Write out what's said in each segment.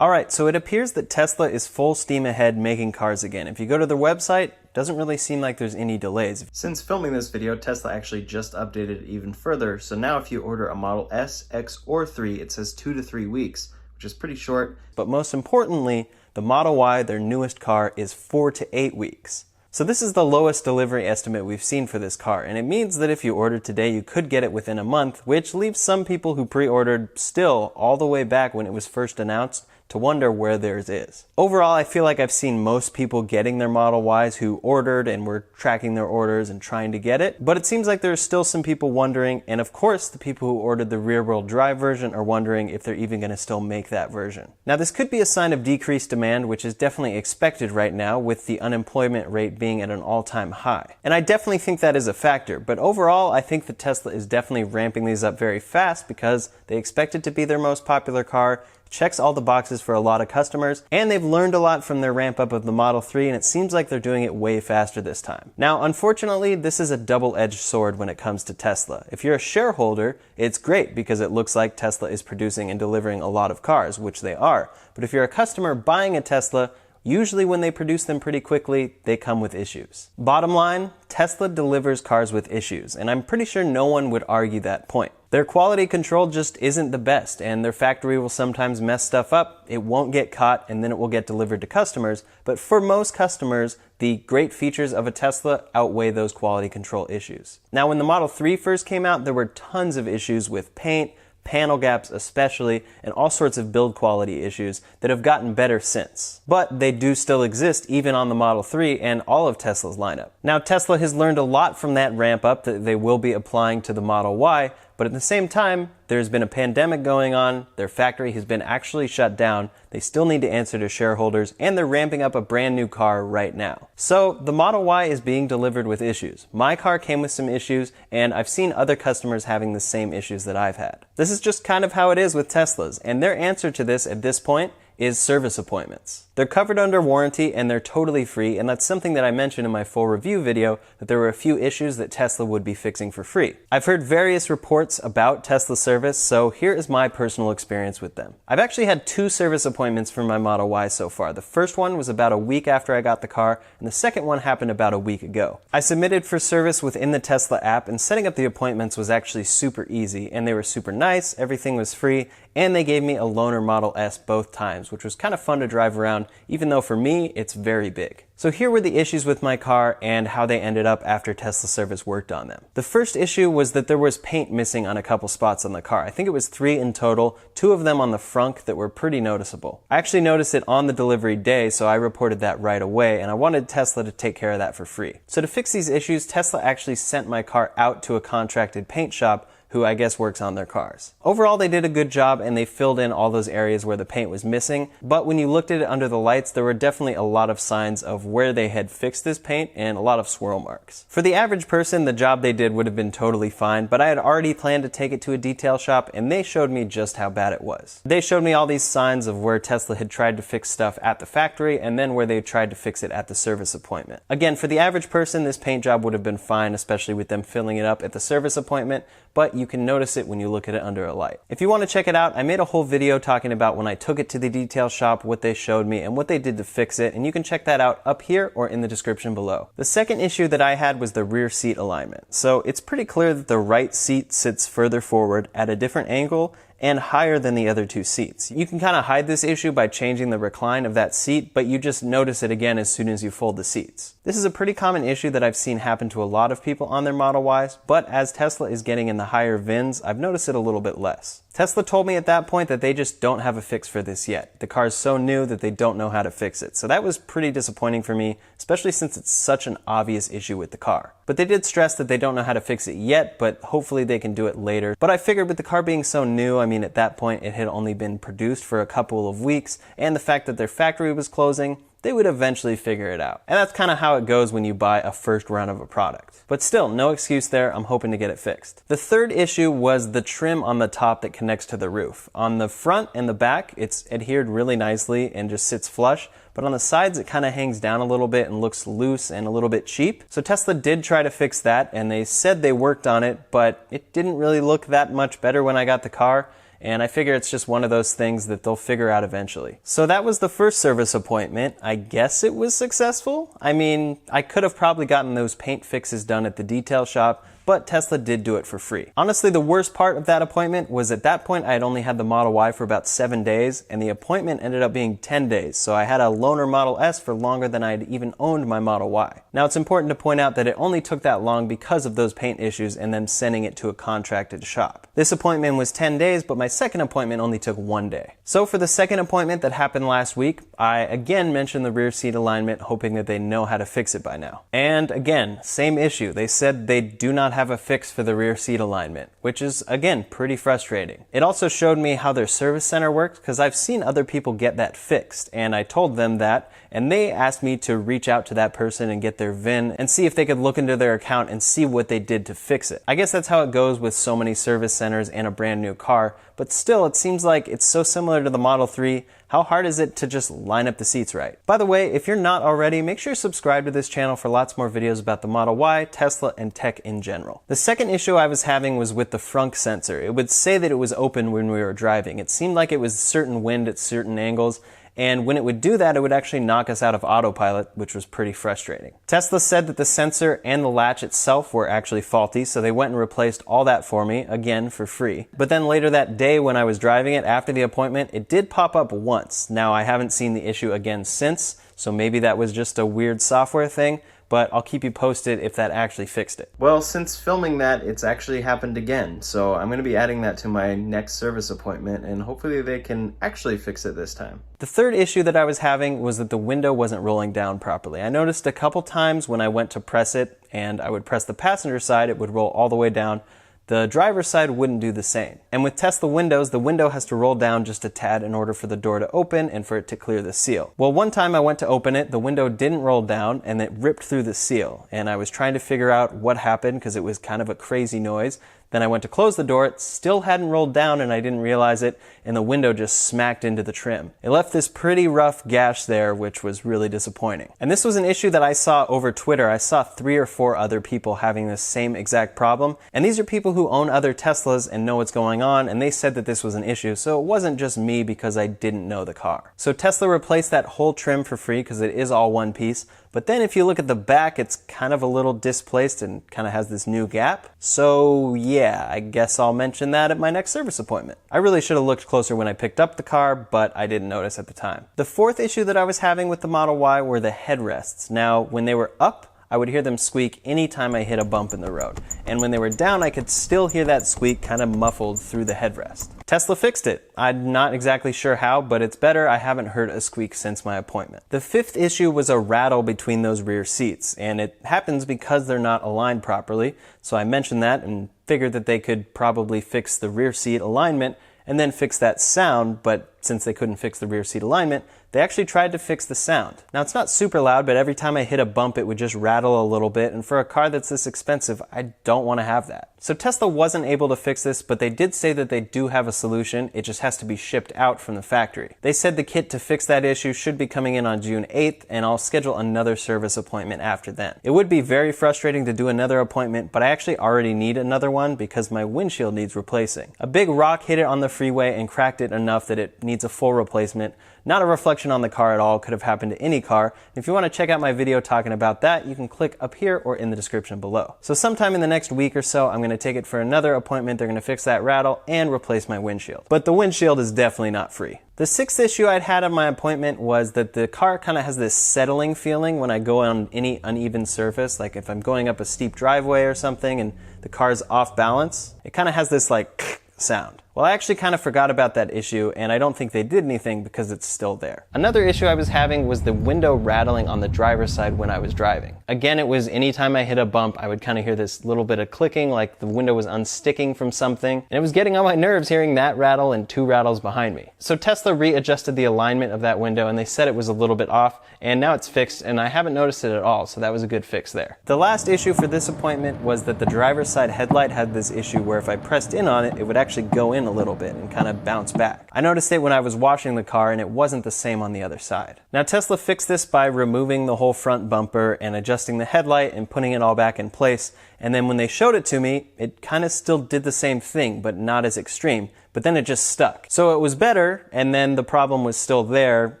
Alright, so it appears that Tesla is full steam ahead making cars again. If you go to their website, it doesn't really seem like there's any delays. Since filming this video, Tesla actually just updated it even further, so now if you order a Model S, X, or 3, it says 2 to 3 weeks, which is pretty short. But most importantly, the Model Y, their newest car, is 4 to 8 weeks. So this is the lowest delivery estimate we've seen for this car, and it means that if you ordered today, you could get it within a month, which leaves some people who pre-ordered still all the way back when it was first announced to wonder where theirs is. Overall, I feel like I've seen most people getting their Model Ys who ordered and were tracking their orders and trying to get it, but it seems like there's still some people wondering, and of course the people who ordered the rear-wheel drive version are wondering if they're even going to still make that version. Now this could be a sign of decreased demand, which is definitely expected right now with the unemployment rate being at an all-time high. And I definitely think that is a factor, but overall I think that Tesla is definitely ramping these up very fast because they expect it to be their most popular car, checks all the boxes for a lot of customers, and they've learned a lot from their ramp up of the Model 3, and it seems like they're doing it way faster this time. Now, unfortunately, this is a double-edged sword when it comes to Tesla. If you're a shareholder, it's great because it looks like Tesla is producing and delivering a lot of cars, which they are. But if you're a customer buying a Tesla, usually when they produce them pretty quickly, they come with issues. Bottom line, Tesla delivers cars with issues, and I'm pretty sure no one would argue that point. Their quality control just isn't the best, and their factory will sometimes mess stuff up, it won't get caught, and then it will get delivered to customers. But for most customers, the great features of a Tesla outweigh those quality control issues. Now, when the Model 3 first came out, there were tons of issues with paint, panel gaps especially, and all sorts of build quality issues that have gotten better since. But they do still exist even on the Model 3 and all of Tesla's lineup. Now, Tesla has learned a lot from that ramp up that they will be applying to the Model Y, but at the same time, there's been a pandemic going on, their factory has been actually shut down, they still need to answer to shareholders, and they're ramping up a brand new car right now. So the Model Y is being delivered with issues. My car came with some issues, and I've seen other customers having the same issues that I've had. This is just kind of how it is with Teslas, and their answer to this at this point is service appointments. They're covered under warranty and they're totally free, and that's something that I mentioned in my full review video, that there were a few issues that Tesla would be fixing for free. I've heard various reports about Tesla service, so here is my personal experience with them. I've actually had 2 service appointments for my Model Y so far. The first one was about a week after I got the car, and the second one happened about a week ago. I submitted for service within the Tesla app, and setting up the appointments was actually super easy, and they were super nice, everything was free, and they gave me a loaner Model S both times, which was kind of fun to drive around, even though for me, it's very big. So here were the issues with my car and how they ended up after Tesla service worked on them. The first issue was that there was paint missing on a couple spots on the car. I think it was 3 in total, 2 of them on the frunk that were pretty noticeable. I actually noticed it on the delivery day, so I reported that right away, and I wanted Tesla to take care of that for free. So to fix these issues, Tesla actually sent my car out to a contracted paint shop who I guess works on their cars. Overall, they did a good job and they filled in all those areas where the paint was missing, but when you looked at it under the lights, there were definitely a lot of signs of where they had fixed this paint and a lot of swirl marks. For the average person, the job they did would have been totally fine, but I had already planned to take it to a detail shop and they showed me just how bad it was. They showed me all these signs of where Tesla had tried to fix stuff at the factory and then where they tried to fix it at the service appointment. Again, for the average person, this paint job would have been fine, especially with them filling it up at the service appointment, but you can notice it when you look at it under a light. If you want to check it out, I made a whole video talking about when I took it to the detail shop, what they showed me, and what they did to fix it, and you can check that out up here or in the description below. The second issue that I had was the rear seat alignment. So it's pretty clear that the right seat sits further forward at a different angle and higher than the other 2 seats. You can kind of hide this issue by changing the recline of that seat, but you just notice it again as soon as you fold the seats. This is a pretty common issue that I've seen happen to a lot of people on their Model Ys, but as Tesla is getting in the higher VINs, I've noticed it a little bit less. Tesla told me at that point that they just don't have a fix for this yet. The car is so new that they don't know how to fix it. So that was pretty disappointing for me, especially since it's such an obvious issue with the car. But they did stress that they don't know how to fix it yet, but hopefully they can do it later. But I figured with the car being so new, I mean at that point it had only been produced for a couple of weeks, and the fact that their factory was closing, they would eventually figure it out. And that's kind of how it goes when you buy a first run of a product. But still, no excuse there, I'm hoping to get it fixed. The third issue was the trim on the top that connects to the roof. On the front and the back, it's adhered really nicely and just sits flush, but on the sides it kind of hangs down a little bit and looks loose and a little bit cheap. So Tesla did try to fix that, and they said they worked on it, but it didn't really look that much better when I got the car. and I figure it's just one of those things that they'll figure out eventually. So that was the first service appointment. I guess it was successful. I mean, I could have probably gotten those paint fixes done at the detail shop, but Tesla did do it for free. Honestly, the worst part of that appointment was at that point I had only had the Model Y for about 7 days, and the appointment ended up being 10 days, so I had a loaner Model S for longer than I had even owned my Model Y. Now it's important to point out that it only took that long because of those paint issues and them sending it to a contracted shop. This appointment was 10 days, but my second appointment only took 1 day. So for the second appointment that happened last week, I again mentioned the rear seat alignment, hoping that they know how to fix it by now. And again, same issue. They said they do not have a fix for the rear seat alignment, which is, again, pretty frustrating. It also showed me how their service center works, because I've seen other people get that fixed, and I told them that, and they asked me to reach out to that person and get their VIN and see if they could look into their account and see what they did to fix it. I guess that's how it goes with so many service centers and a brand new car, but still, it seems like it's so similar to the Model 3. How hard is it to just line up the seats right? By the way, if you're not already, make sure you subscribe to this channel for lots more videos about the Model Y, Tesla, and tech in general. The second issue I was having was with the front sensor. It would say that it was open when we were driving. It seemed like it was certain wind at certain angles, and when it would do that, it would actually knock us out of autopilot, which was pretty frustrating. Tesla said that the sensor and the latch itself were actually faulty, so they went and replaced all that for me, again, for free. But then later that day when I was driving it after the appointment, it did pop up once. Now, I haven't seen the issue again since, so maybe that was just a weird software thing, but I'll keep you posted if that actually fixed it. Well, since filming that, it's actually happened again, so I'm going to be adding that to my next service appointment, and hopefully they can actually fix it this time. The third issue that I was having was that the window wasn't rolling down properly. I noticed a couple times when I went to press it, and I would press the passenger side, it would roll all the way down. The driver's side wouldn't do the same. And with Tesla windows, the window has to roll down just a tad in order for the door to open and for it to clear the seal. Well, one time I went to open it, the window didn't roll down and it ripped through the seal. And I was trying to figure out what happened because it was kind of a crazy noise. Then I went to close the door, it still hadn't rolled down and I didn't realize it, and the window just smacked into the trim. It left this pretty rough gash there, which was really disappointing. And this was an issue that I saw over Twitter. I saw 3 or 4 other people having this same exact problem, and these are people who own other Teslas and know what's going on, and they said that this was an issue, so it wasn't just me because I didn't know the car. So Tesla replaced that whole trim for free because it is all one piece, but then if you look at the back, it's kind of a little displaced and kind of has this new gap. So yeah, I guess I'll mention that at my next service appointment. I really should have looked closer when I picked up the car, but I didn't notice at the time. The fourth issue that I was having with the Model Y were the headrests. Now, when they were up, I would hear them squeak anytime I hit a bump in the road. And when they were down, I could still hear that squeak kind of muffled through the headrest. Tesla fixed it. I'm not exactly sure how, but it's better. I haven't heard a squeak since my appointment. The fifth issue was a rattle between those rear seats, and it happens because they're not aligned properly. So I mentioned that and figured that they could probably fix the rear seat alignment and then fix that sound, but since they couldn't fix the rear seat alignment, they actually tried to fix the sound. Now, it's not super loud, but every time I hit a bump, it would just rattle a little bit, and for a car that's this expensive, I don't want to have that. So Tesla wasn't able to fix this, but they did say that they do have a solution. It just has to be shipped out from the factory. They said the kit to fix that issue should be coming in on June 8th, and I'll schedule another service appointment after then. It would be very frustrating to do another appointment, but I actually already need another one because my windshield needs replacing. A big rock hit it on the freeway and cracked it enough that it needs a full replacement. Not a reflection on the car at all, could have happened to any car. If you want to check out my video talking about that, you can click up here or in the description below. So sometime in the next week or so, I'm going to take it for another appointment. They're going to fix that rattle and replace my windshield. But the windshield is definitely not free. The sixth issue I'd had on my appointment was that the car kind of has this settling feeling when I go on any uneven surface, like if I'm going up a steep driveway or something and the car's off balance, it kind of has this like sound. Well, I actually kind of forgot about that issue, and I don't think they did anything because it's still there. Another issue I was having was the window rattling on the driver's side when I was driving. Again, it was anytime I hit a bump, I would kind of hear this little bit of clicking, like the window was unsticking from something, and it was getting on my nerves hearing that rattle and 2 rattles behind me. So Tesla readjusted the alignment of that window, and they said it was a little bit off, and now it's fixed, and I haven't noticed it at all, so that was a good fix there. The last issue for this appointment was that the driver's side headlight had this issue where if I pressed in on it, it would actually go in a little bit and kind of bounce back. I noticed it when I was washing the car, and it wasn't the same on the other side. Now, Tesla fixed this by removing the whole front bumper and adjusting the headlight and putting it all back in place, And then when they showed it to me, it kind of still did the same thing, but not as extreme. But then it just stuck. So it was better, and then the problem was still there,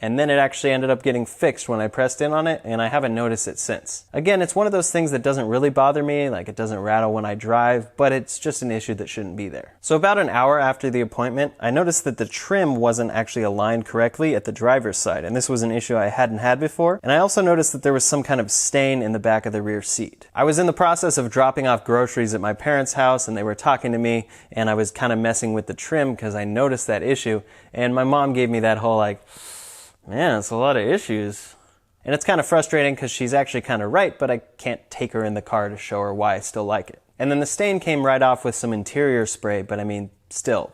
and then it actually ended up getting fixed when I pressed in on it, and I haven't noticed it since. Again, it's one of those things that doesn't really bother me, like it doesn't rattle when I drive, but it's just an issue that shouldn't be there. So about an hour after the appointment, I noticed that the trim wasn't actually aligned correctly at the driver's side, and this was an issue I hadn't had before. And I also noticed that there was some kind of stain in the back of the rear seat. I was in the process of dropping off groceries at my parents' house, and they were talking to me, and I was kind of messing with the trim because I noticed that issue, and my mom gave me that whole like, man, it's a lot of issues. And it's kind of frustrating because she's actually kind of right, but I can't take her in the car to show her why I still like it. And then the stain came right off with some interior spray, but I mean, still.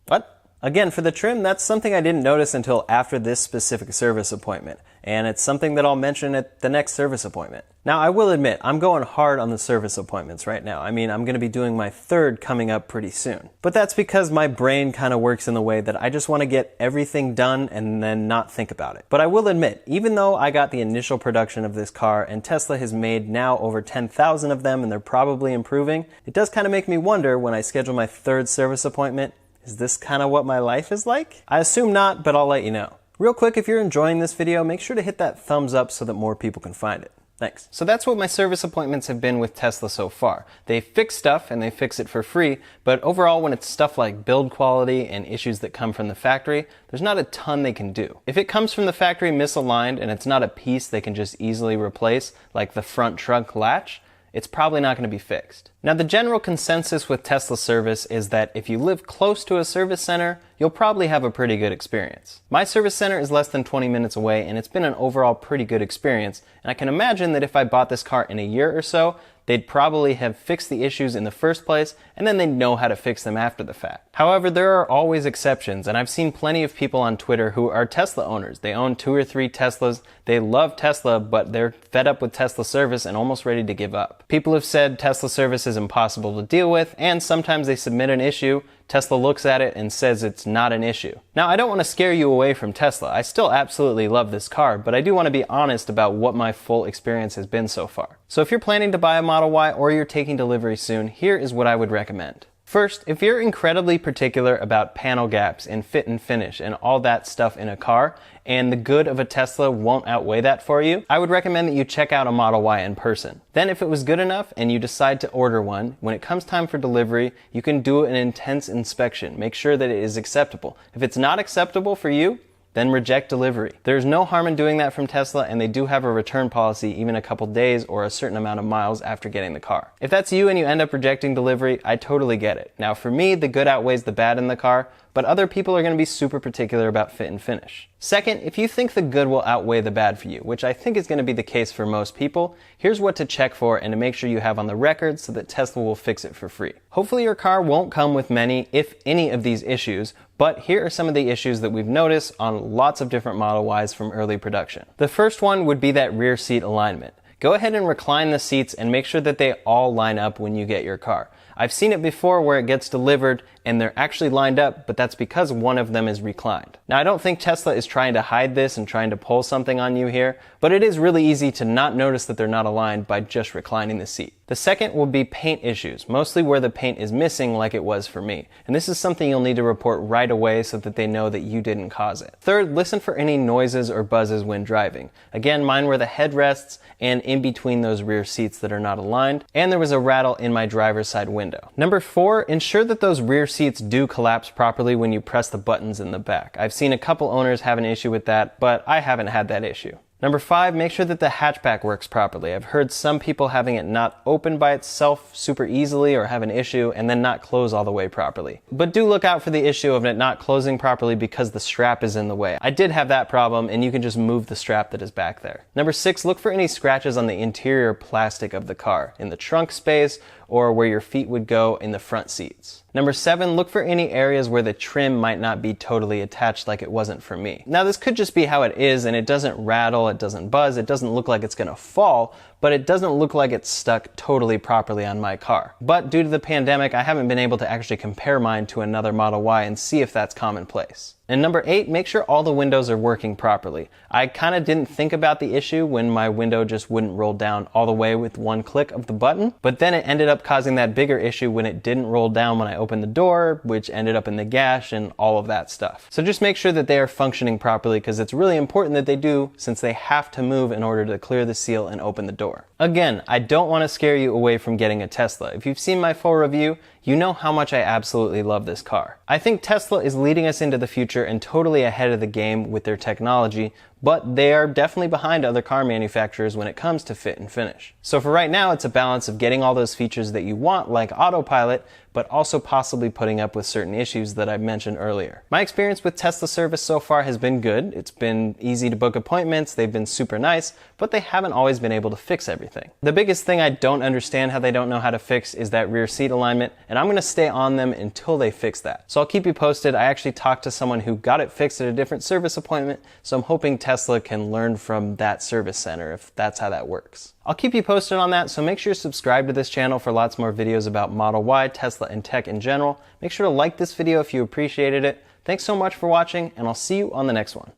What? Again, for the trim, that's something I didn't notice until after this specific service appointment, and it's something that I'll mention at the next service appointment. Now, I will admit, I'm going hard on the service appointments right now. I mean, I'm going to be doing my third coming up pretty soon. But that's because my brain kind of works in the way that I just want to get everything done and then not think about it. But I will admit, even though I got the initial production of this car and Tesla has made now over 10,000 of them and they're probably improving, it does kind of make me wonder when I schedule my third service appointment, is this kind of what my life is like? I assume not, but I'll let you know. Real quick, if you're enjoying this video, make sure to hit that thumbs up so that more people can find it. Thanks. So that's what my service appointments have been with Tesla so far. They fix stuff and they fix it for free, but overall when it's stuff like build quality and issues that come from the factory, there's not a ton they can do. If it comes from the factory misaligned and it's not a piece they can just easily replace, like the front trunk latch, it's probably not going to be fixed. Now, the general consensus with Tesla service is that if you live close to a service center, you'll probably have a pretty good experience. My service center is less than 20 minutes away, and it's been an overall pretty good experience, and I can imagine that if I bought this car in a year or so, they'd probably have fixed the issues in the first place, and then they'd know how to fix them after the fact. However, there are always exceptions, and I've seen plenty of people on Twitter who are Tesla owners. They own 2 or 3 Teslas, they love Tesla, but they're fed up with Tesla service and almost ready to give up. People have said Tesla service is impossible to deal with, and sometimes they submit an issue, Tesla looks at it and says it's not an issue. Now, I don't want to scare you away from Tesla. I still absolutely love this car, but I do want to be honest about what my full experience has been so far. So if you're planning to buy a Model Y or you're taking delivery soon, here is what I would recommend. First, if you're incredibly particular about panel gaps and fit and finish and all that stuff in a car, and the good of a Tesla won't outweigh that for you, I would recommend that you check out a Model Y in person. Then if it was good enough and you decide to order one, when it comes time for delivery, you can do an intense inspection. Make sure that it is acceptable. If it's not acceptable for you, then reject delivery. There's no harm in doing that from Tesla, and they do have a return policy even a couple days or a certain amount of miles after getting the car. If that's you and you end up rejecting delivery, I totally get it. Now for me, the good outweighs the bad in the car, but other people are going to be super particular about fit and finish. Second, if you think the good will outweigh the bad for you, which I think is going to be the case for most people, here's what to check for and to make sure you have on the record so that Tesla will fix it for free. Hopefully your car won't come with many, if any, of these issues, but here are some of the issues that we've noticed on lots of different Model Ys from early production. The first one would be that rear seat alignment. Go ahead and recline the seats and make sure that they all line up when you get your car. I've seen it before where it gets delivered and they're actually lined up, but that's because one of them is reclined. Now, I don't think Tesla is trying to hide this and trying to pull something on you here, but it is really easy to not notice that they're not aligned by just reclining the seat. The second will be paint issues, mostly where the paint is missing like it was for me. And this is something you'll need to report right away so that they know that you didn't cause it. Third, listen for any noises or buzzes when driving. Again, mine were the headrests and in between those rear seats that are not aligned, and there was a rattle in my driver's side window. Number 4, ensure that those rear seats do collapse properly when you press the buttons in the back. I've seen a couple owners have an issue with that, but I haven't had that issue. Number 5, make sure that the hatchback works properly. I've heard some people having it not open by itself super easily or have an issue and then not close all the way properly. But do look out for the issue of it not closing properly because the strap is in the way. I did have that problem, and you can just move the strap that is back there. Number 6, look for any scratches on the interior plastic of the car, in the trunk space or where your feet would go in the front seats. Number 7, look for any areas where the trim might not be totally attached like it wasn't for me. Now this could just be how it is, and it doesn't rattle, it doesn't buzz, it doesn't look like it's gonna fall, but it doesn't look like it's stuck totally properly on my car. But due to the pandemic, I haven't been able to actually compare mine to another Model Y and see if that's commonplace. And number 8, make sure all the windows are working properly. I kind of didn't think about the issue when my window just wouldn't roll down all the way with one click of the button, but then it ended up causing that bigger issue when it didn't roll down when I opened the door, which ended up in the gash and all of that stuff. So just make sure that they are functioning properly, because it's really important that they do, since they have to move in order to clear the seal and open the door. Again, I don't want to scare you away from getting a Tesla. If you've seen my full review, you know how much I absolutely love this car. I think Tesla is leading us into the future and totally ahead of the game with their technology, but they are definitely behind other car manufacturers when it comes to fit and finish. So for right now, it's a balance of getting all those features that you want, like autopilot, but also possibly putting up with certain issues that I mentioned earlier. My experience with Tesla service so far has been good. It's been easy to book appointments, they've been super nice, but they haven't always been able to fix everything. The biggest thing I don't understand how they don't know how to fix is that rear seat alignment, and I'm gonna stay on them until they fix that. So I'll keep you posted. I actually talked to someone who got it fixed at a different service appointment, so I'm hoping Tesla can learn from that service center if that's how that works. I'll keep you posted on that, so make sure you subscribe to this channel for lots more videos about Model Y, Tesla, and tech in general. Make sure to like this video if you appreciated it. Thanks so much for watching, and I'll see you on the next one.